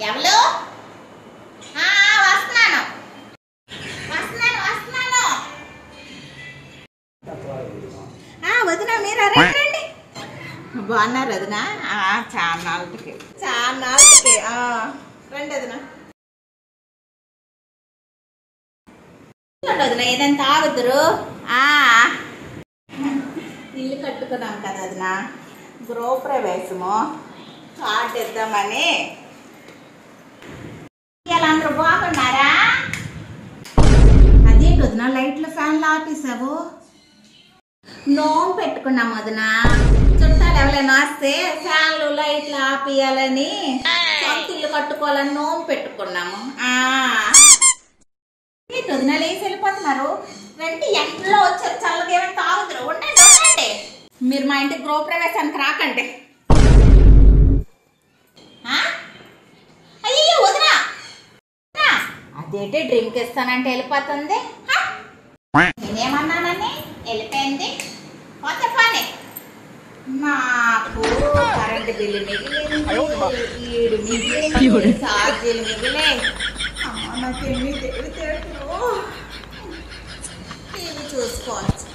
ఎవరు? వస్తున్నాను వస్తున్నాను వస్తున్నాను. వదినా మీరు రండి. బాగున్నారు వదినా? చాలా నాలుగుకి రండి వదినా. వదినా ఏదైనా తాగుతురు? ఇల్లు కట్టుకున్నాం కదా వదినా, గృహప్రవేశము కార్డు ఇద్దామని. అందరూ బాగున్నారా? అదేంటి వదినా లైట్లు ఫ్యాన్లు ఆపేసావు? నోము పెట్టుకున్నాం వదినా, చుట్టాలు ఎవరైనా వస్తే ఫ్యాన్లు లైట్లు ఆపియాలని, సొంత ఇల్లు కట్టుకోవాలని నోము పెట్టుకున్నాము. ఏంటి వదినా లేచి వెళ్ళిపోతున్నారు? రండి, ఎంట్లో వచ్చారు, చల్లగా ఏమైనా తాగుతురు. ఉండండి ఉండండి, మీరు మా ఇంటికి గృహప్రవేశానికి రాకండి. అయ్యో వదినా, అదేంటి డ్రింక్ ఇస్తానంటే వెళ్ళిపోతుంది. నేనేమన్నానని వెళ్ళిపోయింది. పోతే పని, నాకు కరెంటు బిల్లు మిగిలింది, ఈడు మిగిలింది, ఛార్జీలు మిగిలే. నాకు ఎన్ని తెలివితేటలు, టీవీ చూసుకోవచ్చు.